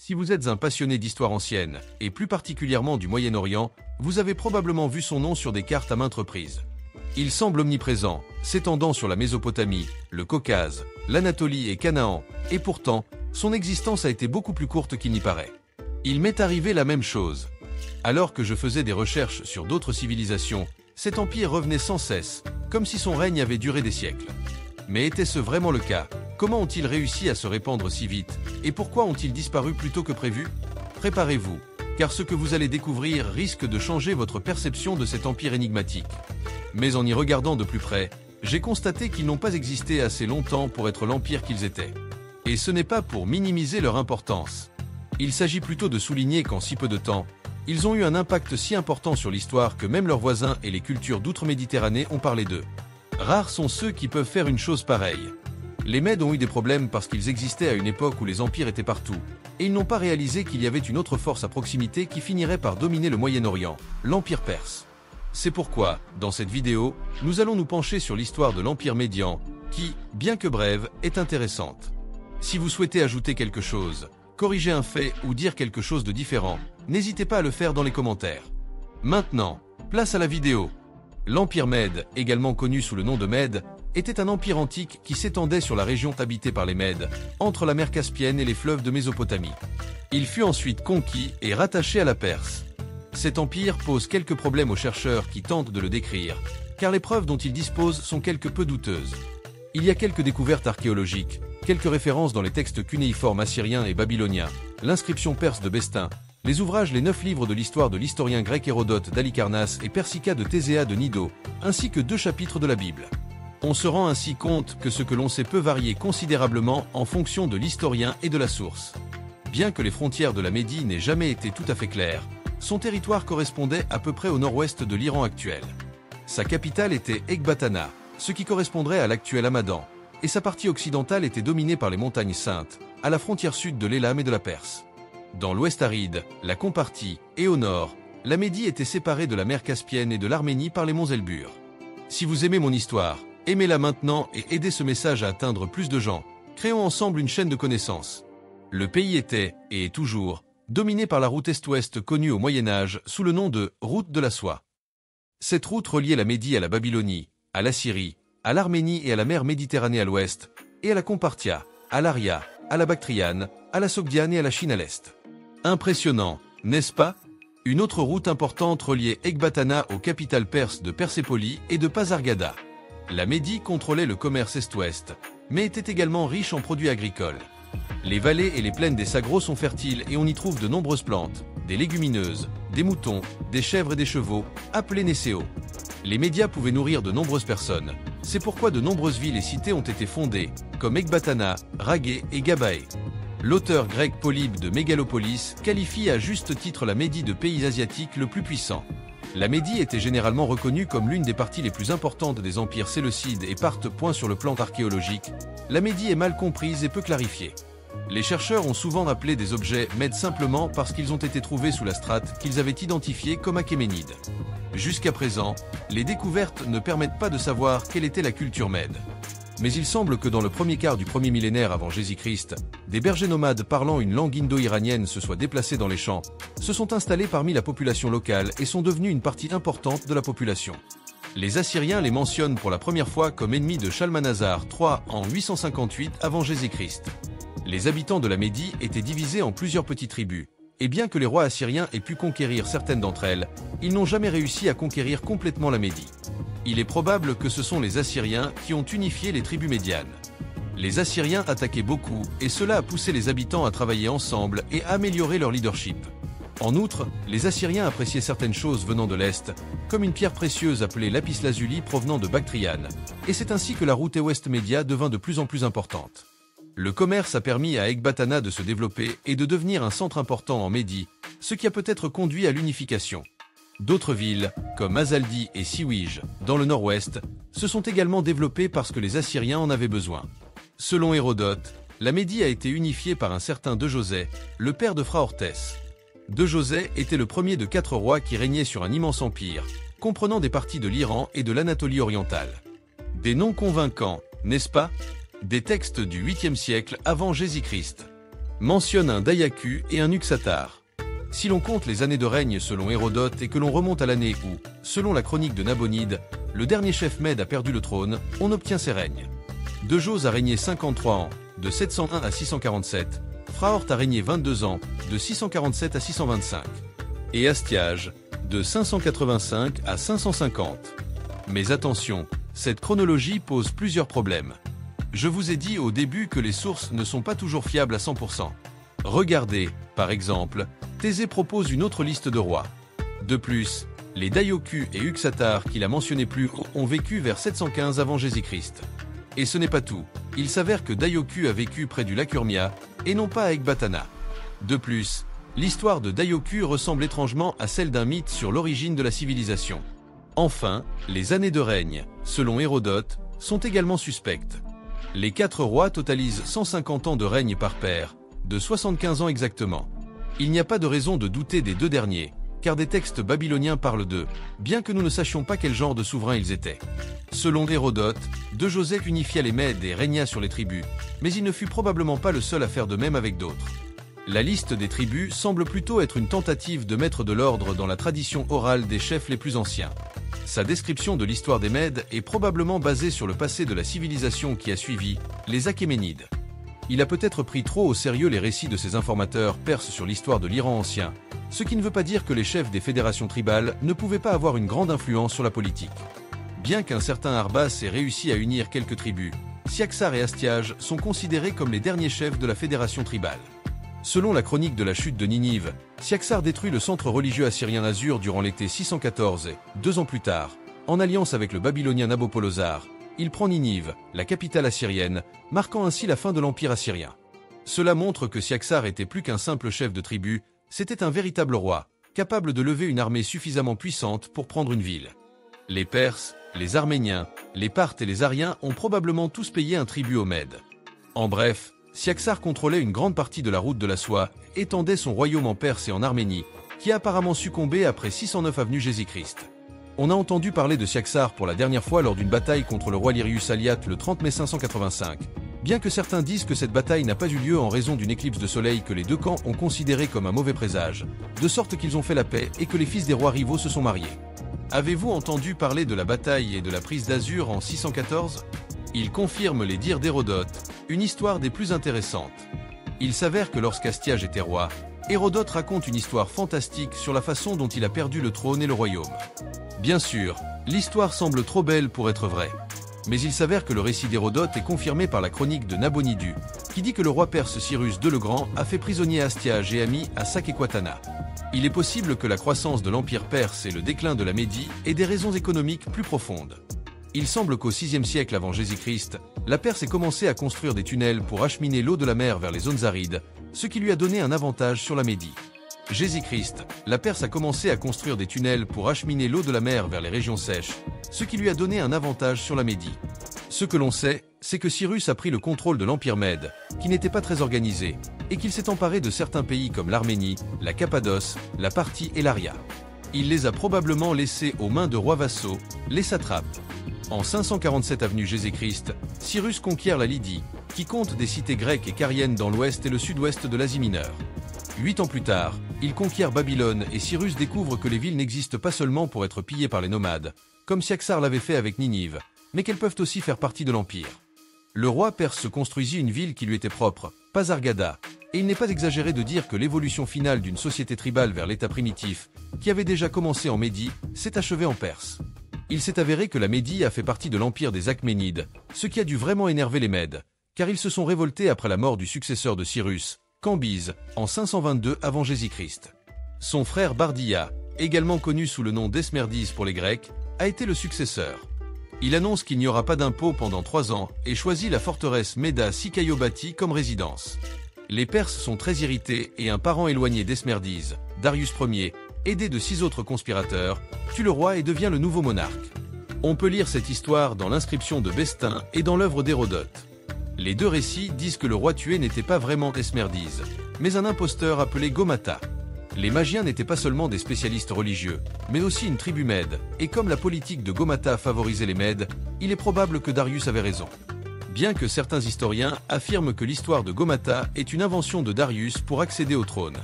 Si vous êtes un passionné d'histoire ancienne, et plus particulièrement du Moyen-Orient, vous avez probablement vu son nom sur des cartes à maintes reprises. Il semble omniprésent, s'étendant sur la Mésopotamie, le Caucase, l'Anatolie et Canaan, et pourtant, son existence a été beaucoup plus courte qu'il n'y paraît. Il m'est arrivé la même chose. Alors que je faisais des recherches sur d'autres civilisations, cet empire revenait sans cesse, comme si son règne avait duré des siècles. Mais était-ce vraiment le cas? Comment ont-ils réussi à se répandre si vite? Et pourquoi ont-ils disparu plus tôt que prévu? Préparez-vous, car ce que vous allez découvrir risque de changer votre perception de cet empire énigmatique. Mais en y regardant de plus près, j'ai constaté qu'ils n'ont pas existé assez longtemps pour être l'empire qu'ils étaient. Et ce n'est pas pour minimiser leur importance. Il s'agit plutôt de souligner qu'en si peu de temps, ils ont eu un impact si important sur l'histoire que même leurs voisins et les cultures d'outre-Méditerranée ont parlé d'eux. Rares sont ceux qui peuvent faire une chose pareille. Les Mèdes ont eu des problèmes parce qu'ils existaient à une époque où les empires étaient partout, et ils n'ont pas réalisé qu'il y avait une autre force à proximité qui finirait par dominer le Moyen-Orient, l'Empire perse. C'est pourquoi, dans cette vidéo, nous allons nous pencher sur l'histoire de l'Empire médian, qui, bien que brève, est intéressante. Si vous souhaitez ajouter quelque chose, corriger un fait ou dire quelque chose de différent, n'hésitez pas à le faire dans les commentaires. Maintenant, place à la vidéo. L'Empire Mède, également connu sous le nom de Mède, était un empire antique qui s'étendait sur la région habitée par les Mèdes, entre la mer Caspienne et les fleuves de Mésopotamie. Il fut ensuite conquis et rattaché à la Perse. Cet empire pose quelques problèmes aux chercheurs qui tentent de le décrire, car les preuves dont il dispose sont quelque peu douteuses. Il y a quelques découvertes archéologiques, quelques références dans les textes cunéiformes assyriens et babyloniens, l'inscription perse de Bestin, les ouvrages Les 9 livres de l'histoire de l'historien grec Hérodote d'Halicarnasse et Persica de Thésée de Cnido, ainsi que 2 chapitres de la Bible. On se rend ainsi compte que ce que l'on sait peut varier considérablement en fonction de l'historien et de la source. Bien que les frontières de la Médie n'aient jamais été tout à fait claires, son territoire correspondait à peu près au nord-ouest de l'Iran actuel. Sa capitale était Ecbatana, ce qui correspondrait à l'actuel Hamadan, et sa partie occidentale était dominée par les montagnes saintes, à la frontière sud de l'Élam et de la Perse. Dans l'ouest aride, la Compartie, et au nord, la Médie était séparée de la mer Caspienne et de l'Arménie par les monts Elburz. Si vous aimez mon histoire, aimez-la maintenant et aidez ce message à atteindre plus de gens. Créons ensemble une chaîne de connaissances. Le pays était, et est toujours, dominé par la route est-ouest connue au Moyen-Âge sous le nom de route de la soie. Cette route reliait la Médie à la Babylonie, à l'Assyrie, à l'Arménie et à la mer Méditerranée à l'ouest, et à la Compartia, à l'Aria, à la Bactriane, à la Sogdiane et à la Chine à l'est. Impressionnant, n'est-ce pas? Une autre route importante reliait Ecbatana aux capitales perses de Persépolis et de Pasargada. La Médie contrôlait le commerce est-ouest, mais était également riche en produits agricoles. Les vallées et les plaines des Sagros sont fertiles et on y trouve de nombreuses plantes, des légumineuses, des moutons, des chèvres et des chevaux, appelés Nesséos. Les médias pouvaient nourrir de nombreuses personnes, c'est pourquoi de nombreuses villes et cités ont été fondées, comme Ecbatana, Ragé et Gabaé. L'auteur grec Polybe de Mégalopolis qualifie à juste titre la Médie de pays asiatique le plus puissant. La Médie était généralement reconnue comme l'une des parties les plus importantes des empires séleucides et partent point sur le plan archéologique. La Médie est mal comprise et peu clarifiée. Les chercheurs ont souvent appelé des objets Mèdes simplement parce qu'ils ont été trouvés sous la strate qu'ils avaient identifiée comme achéménide. Jusqu'à présent, les découvertes ne permettent pas de savoir quelle était la culture Mède. Mais il semble que dans le premier quart du premier millénaire avant Jésus-Christ, des bergers nomades parlant une langue indo-iranienne se soient déplacés dans les champs, se sont installés parmi la population locale et sont devenus une partie importante de la population. Les Assyriens les mentionnent pour la première fois comme ennemis de Shalmaneser III en 858 avant Jésus-Christ. Les habitants de la Médie étaient divisés en plusieurs petites tribus, et bien que les rois assyriens aient pu conquérir certaines d'entre elles, ils n'ont jamais réussi à conquérir complètement la Médie. Il est probable que ce sont les Assyriens qui ont unifié les tribus médianes. Les Assyriens attaquaient beaucoup, et cela a poussé les habitants à travailler ensemble et à améliorer leur leadership. En outre, les Assyriens appréciaient certaines choses venant de l'Est, comme une pierre précieuse appelée lapis lazuli provenant de Bactriane, et c'est ainsi que la route ouest média devint de plus en plus importante. Le commerce a permis à Ecbatana de se développer et de devenir un centre important en Médie, ce qui a peut-être conduit à l'unification. D'autres villes, comme Azaldi et Siwij, dans le nord-ouest, se sont également développées parce que les Assyriens en avaient besoin. Selon Hérodote, la Médie a été unifiée par un certain Dejosai, le père de Phraaorthès. Dejosai était le premier de 4 rois qui régnaient sur un immense empire, comprenant des parties de l'Iran et de l'Anatolie orientale. Des noms convaincants, n'est-ce pas? Des textes du 8e siècle avant Jésus-Christ. mentionne un Dayaku et un Uxatar. Si l'on compte les années de règne selon Hérodote et que l'on remonte à l'année où, selon la chronique de Nabonide, le dernier chef mède a perdu le trône, on obtient ses règnes. Dejose a régné 53 ans, de 701 à 647, Phrahort a régné 22 ans, de 647 à 625, et Astiage, de 585 à 550. Mais attention, cette chronologie pose plusieurs problèmes. Je vous ai dit au début que les sources ne sont pas toujours fiables à 100%. Regardez, par exemple, Thésée propose une autre liste de rois. De plus, les Dayaku et Uxatar qu'il a mentionnés plus haut ont vécu vers 715 avant Jésus-Christ. Et ce n'est pas tout, il s'avère que Dayaku a vécu près du lac Urmia, et non pas à Ecbatana. De plus, l'histoire de Dayaku ressemble étrangement à celle d'un mythe sur l'origine de la civilisation. Enfin, les années de règne, selon Hérodote, sont également suspectes. Les 4 rois totalisent 150 ans de règne par pair, de 75 ans exactement. Il n'y a pas de raison de douter des 2 derniers, car des textes babyloniens parlent d'eux, bien que nous ne sachions pas quel genre de souverains ils étaient. Selon Hérodote, Dejoseph unifia les Mèdes et régna sur les tribus, mais il ne fut probablement pas le seul à faire de même avec d'autres. La liste des tribus semble plutôt être une tentative de mettre de l'ordre dans la tradition orale des chefs les plus anciens. Sa description de l'histoire des Mèdes est probablement basée sur le passé de la civilisation qui a suivi, les Achéménides. Il a peut-être pris trop au sérieux les récits de ses informateurs perses sur l'histoire de l'Iran ancien, ce qui ne veut pas dire que les chefs des fédérations tribales ne pouvaient pas avoir une grande influence sur la politique. Bien qu'un certain Arbas ait réussi à unir quelques tribus, Siaxar et Astiage sont considérés comme les derniers chefs de la fédération tribale. Selon la chronique de la chute de Ninive, Siaxar détruit le centre religieux assyrien Assur durant l'été 614 et, 2 ans plus tard, en alliance avec le babylonien Nabopolassar, il prend Ninive, la capitale assyrienne, marquant ainsi la fin de l'empire assyrien. Cela montre que Siaxar était plus qu'un simple chef de tribu, c'était un véritable roi, capable de lever une armée suffisamment puissante pour prendre une ville. Les Perses, les Arméniens, les Parthes et les Ariens ont probablement tous payé un tribut aux Mèdes. En bref, Siaxar contrôlait une grande partie de la route de la soie, étendait son royaume en Perse et en Arménie, qui a apparemment succombé après 609 avenue Jésus-Christ. On a entendu parler de Siaxar pour la dernière fois lors d'une bataille contre le roi Lirius Aliat le 30 mai 585, bien que certains disent que cette bataille n'a pas eu lieu en raison d'une éclipse de soleil que les 2 camps ont considérée comme un mauvais présage, de sorte qu'ils ont fait la paix et que les fils des rois rivaux se sont mariés. Avez-vous entendu parler de la bataille et de la prise d'Assur en 614 ? Il confirme les dires d'Hérodote, une histoire des plus intéressantes. Il s'avère que lorsqu'Astiage était roi, Hérodote raconte une histoire fantastique sur la façon dont il a perdu le trône et le royaume. Bien sûr, l'histoire semble trop belle pour être vraie. Mais il s'avère que le récit d'Hérodote est confirmé par la chronique de Nabonidu, qui dit que le roi perse Cyrus II le Grand a fait prisonnier Astiage et a mis à Sac-Équatana. Il est possible que la croissance de l'empire perse et le déclin de la Médie aient des raisons économiques plus profondes. Il semble qu'au VIe siècle avant Jésus-Christ, la Perse ait commencé à construire des tunnels pour acheminer l'eau de la mer vers les zones arides, ce qui lui a donné un avantage sur la Médie. Jésus-Christ, la Perse a commencé à construire des tunnels pour acheminer l'eau de la mer vers les régions sèches, ce qui lui a donné un avantage sur la Médie. Ce que l'on sait, c'est que Cyrus a pris le contrôle de l'Empire Mède, qui n'était pas très organisé, et qu'il s'est emparé de certains pays comme l'Arménie, la Cappadoce, la Parthie et l'Aria. Il les a probablement laissés aux mains de rois vassaux, les satrapes. En 547 avenue Jésus-Christ, Cyrus conquiert la Lydie, qui compte des cités grecques et cariennes dans l'ouest et le sud-ouest de l'Asie mineure. 8 ans plus tard, il conquiert Babylone et Cyrus découvre que les villes n'existent pas seulement pour être pillées par les nomades, comme Siaxar l'avait fait avec Ninive, mais qu'elles peuvent aussi faire partie de l'Empire. Le roi perse se construisit une ville qui lui était propre, Pasargada, et il n'est pas exagéré de dire que l'évolution finale d'une société tribale vers l'état primitif, qui avait déjà commencé en Médie, s'est achevée en Perse. Il s'est avéré que la Médie a fait partie de l'empire des Achéménides, ce qui a dû vraiment énerver les Mèdes, car ils se sont révoltés après la mort du successeur de Cyrus, Cambyse, en 522 avant Jésus-Christ. Son frère Bardiya, également connu sous le nom d'Esmerdise pour les Grecs, a été le successeur. Il annonce qu'il n'y aura pas d'impôts pendant 3 ans et choisit la forteresse Méda Sikayobati comme résidence. Les Perses sont très irrités et un parent éloigné d'Esmerdise, Darius Ier, aidé de 6 autres conspirateurs, tue le roi et devient le nouveau monarque. On peut lire cette histoire dans l'inscription de Bestin et dans l'œuvre d'Hérodote. Les 2 récits disent que le roi tué n'était pas vraiment Esmerdise, mais un imposteur appelé Gomata. Les magiens n'étaient pas seulement des spécialistes religieux, mais aussi une tribu mède, et comme la politique de Gomata favorisait les Mèdes, il est probable que Darius avait raison. bien que certains historiens affirment que l'histoire de Gomata est une invention de Darius pour accéder au trône.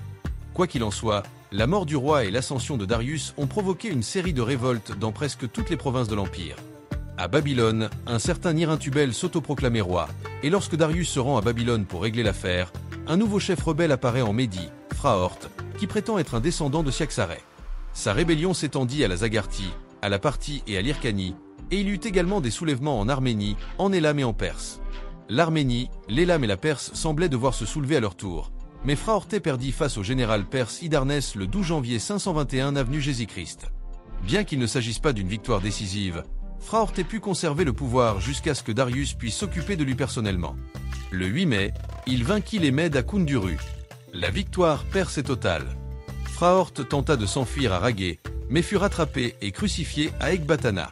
Quoi qu'il en soit, la mort du roi et l'ascension de Darius ont provoqué une série de révoltes dans presque toutes les provinces de l'Empire. À Babylone, un certain Nirintubel s'autoproclamait roi, et lorsque Darius se rend à Babylone pour régler l'affaire, un nouveau chef rebelle apparaît en Médie, Phrahorte, qui prétend être un descendant de Siaxarès. Sa rébellion s'étendit à la Zagartie, à la Parthie et à l'Hyrcanie, et il y eut également des soulèvements en Arménie, en Élam et en Perse. L'Arménie, l'Élam et la Perse semblaient devoir se soulever à leur tour, mais Phrahorte perdit face au général perse Hydarnès le 12 janvier 521 avenue Jésus-Christ. Bien qu'il ne s'agisse pas d'une victoire décisive, Phrahorte put conserver le pouvoir jusqu'à ce que Darius puisse s'occuper de lui personnellement. Le 8 mai, il vainquit les Mèdes à Kunduru. La victoire perse est totale. Phrahorte tenta de s'enfuir à Ragé, mais fut rattrapé et crucifié à Ecbatana.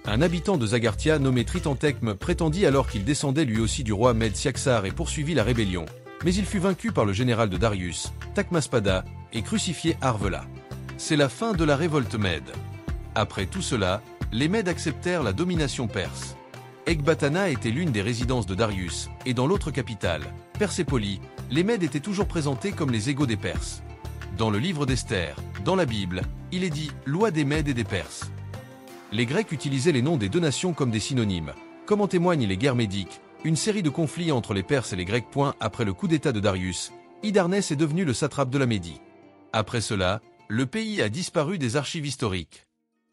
Un habitant de Zagartia nommé Tritantechme prétendit alors qu'il descendait lui aussi du roi Mède Siaxar et poursuivit la rébellion, mais il fut vaincu par le général de Darius, Takmaspada, et crucifié à Arvela. C'est la fin de la révolte Mède. Après tout cela, les Mèdes acceptèrent la domination perse. Ecbatana était l'une des résidences de Darius, et dans l'autre capitale, Persépoli, les Mèdes étaient toujours présentés comme les égaux des Perses. Dans le livre d'Esther, dans la Bible, il est dit « loi des Mèdes et des Perses ». Les Grecs utilisaient les noms des deux nations comme des synonymes, comme en témoignent les guerres médiques, une série de conflits entre les Perses et les Grecs. Après le coup d'état de Darius, Hydarnès est devenu le satrape de la Médie. Après cela, le pays a disparu des archives historiques.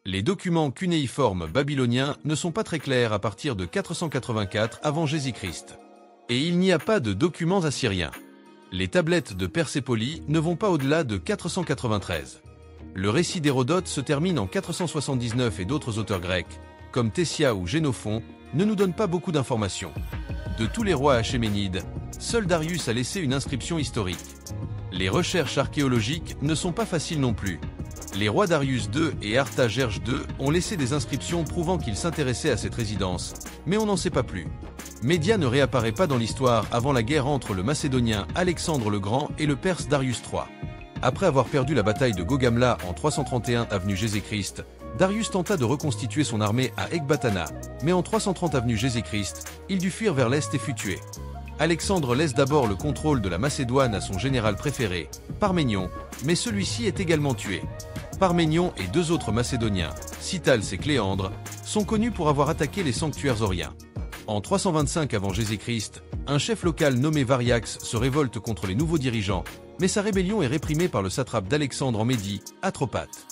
Les documents cunéiformes babyloniens ne sont pas très clairs à partir de 484 avant Jésus-Christ. Et il n'y a pas de documents assyriens. Les tablettes de Persépoli ne vont pas au-delà de 493. Le récit d'Hérodote se termine en 479 et d'autres auteurs grecs, comme Tessia ou Génophon, ne nous donnent pas beaucoup d'informations. De tous les rois achéménides, seul Darius a laissé une inscription historique. Les recherches archéologiques ne sont pas faciles non plus. Les rois Darius II et Artajerjes II ont laissé des inscriptions prouvant qu'ils s'intéressaient à cette résidence, mais on n'en sait pas plus. Média ne réapparaît pas dans l'histoire avant la guerre entre le Macédonien Alexandre le Grand et le Perse Darius III. Après avoir perdu la bataille de Gogamla en 331 avenue Jésus-Christ, Darius tenta de reconstituer son armée à Ecbatana, mais en 330 avenue Jésus-Christ, il dut fuir vers l'est et fut tué. Alexandre laisse d'abord le contrôle de la Macédoine à son général préféré, Parménion, mais celui-ci est également tué. Parménion et deux autres Macédoniens, Cytales et Cléandre, sont connus pour avoir attaqué les sanctuaires oriens. En 325 avant Jésus-Christ, un chef local nommé Variax se révolte contre les nouveaux dirigeants, mais sa rébellion est réprimée par le satrape d'Alexandre en Médie, Atropate.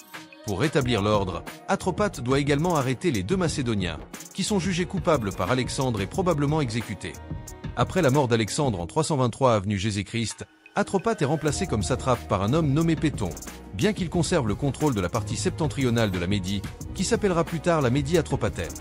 Pour rétablir l'ordre, Atropate doit également arrêter les deux Macédoniens, qui sont jugés coupables par Alexandre et probablement exécutés. Après la mort d'Alexandre en 323 avenue Jésus-Christ, Atropate est remplacé comme satrape par un homme nommé Péton, bien qu'il conserve le contrôle de la partie septentrionale de la Médie, qui s'appellera plus tard la Médie atropatène.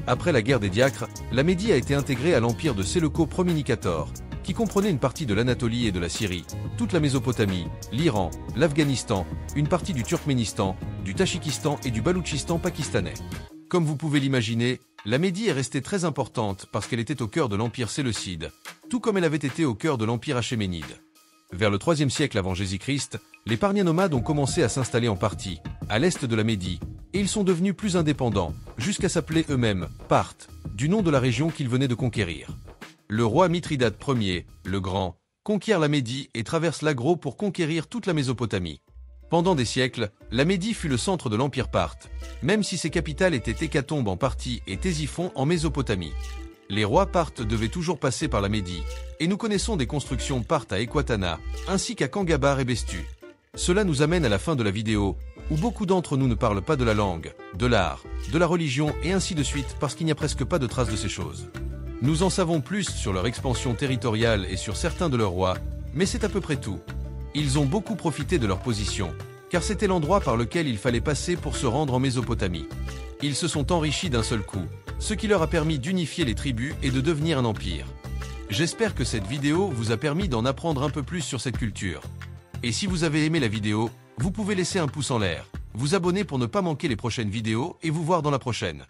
Après la guerre des Diacres, la Médie a été intégrée à l'empire de Séleuco-Prominicator, qui comprenait une partie de l'Anatolie et de la Syrie, toute la Mésopotamie, l'Iran, l'Afghanistan, une partie du Turkménistan, du Tadjikistan et du Baloutchistan pakistanais. Comme vous pouvez l'imaginer, la Médie est restée très importante parce qu'elle était au cœur de l'empire séleucide, tout comme elle avait été au cœur de l'empire achéménide. Vers le IIIe siècle avant Jésus-Christ, les Parniens nomades ont commencé à s'installer en partie, à l'est de la Médie, et ils sont devenus plus indépendants, jusqu'à s'appeler eux-mêmes Parthes, du nom de la région qu'ils venaient de conquérir. Le roi Mithridate Ier, le Grand, conquiert la Médie et traverse l'Agro pour conquérir toute la Mésopotamie. Pendant des siècles, la Médie fut le centre de l'empire parthe, même si ses capitales étaient Hécatombe en Parthie et Ctésiphon en Mésopotamie. Les rois parthes devaient toujours passer par la Médie, et nous connaissons des constructions parthes à Ecbatana, ainsi qu'à Kangabar et Bestu. Cela nous amène à la fin de la vidéo, où beaucoup d'entre nous ne parlent pas de la langue, de l'art, de la religion et ainsi de suite parce qu'il n'y a presque pas de traces de ces choses. Nous en savons plus sur leur expansion territoriale et sur certains de leurs rois, mais c'est à peu près tout. Ils ont beaucoup profité de leur position, car c'était l'endroit par lequel il fallait passer pour se rendre en Mésopotamie. Ils se sont enrichis d'un seul coup, ce qui leur a permis d'unifier les tribus et de devenir un empire. J'espère que cette vidéo vous a permis d'en apprendre un peu plus sur cette culture. Et si vous avez aimé la vidéo, vous pouvez laisser un pouce en l'air, vous abonner pour ne pas manquer les prochaines vidéos et vous voir dans la prochaine.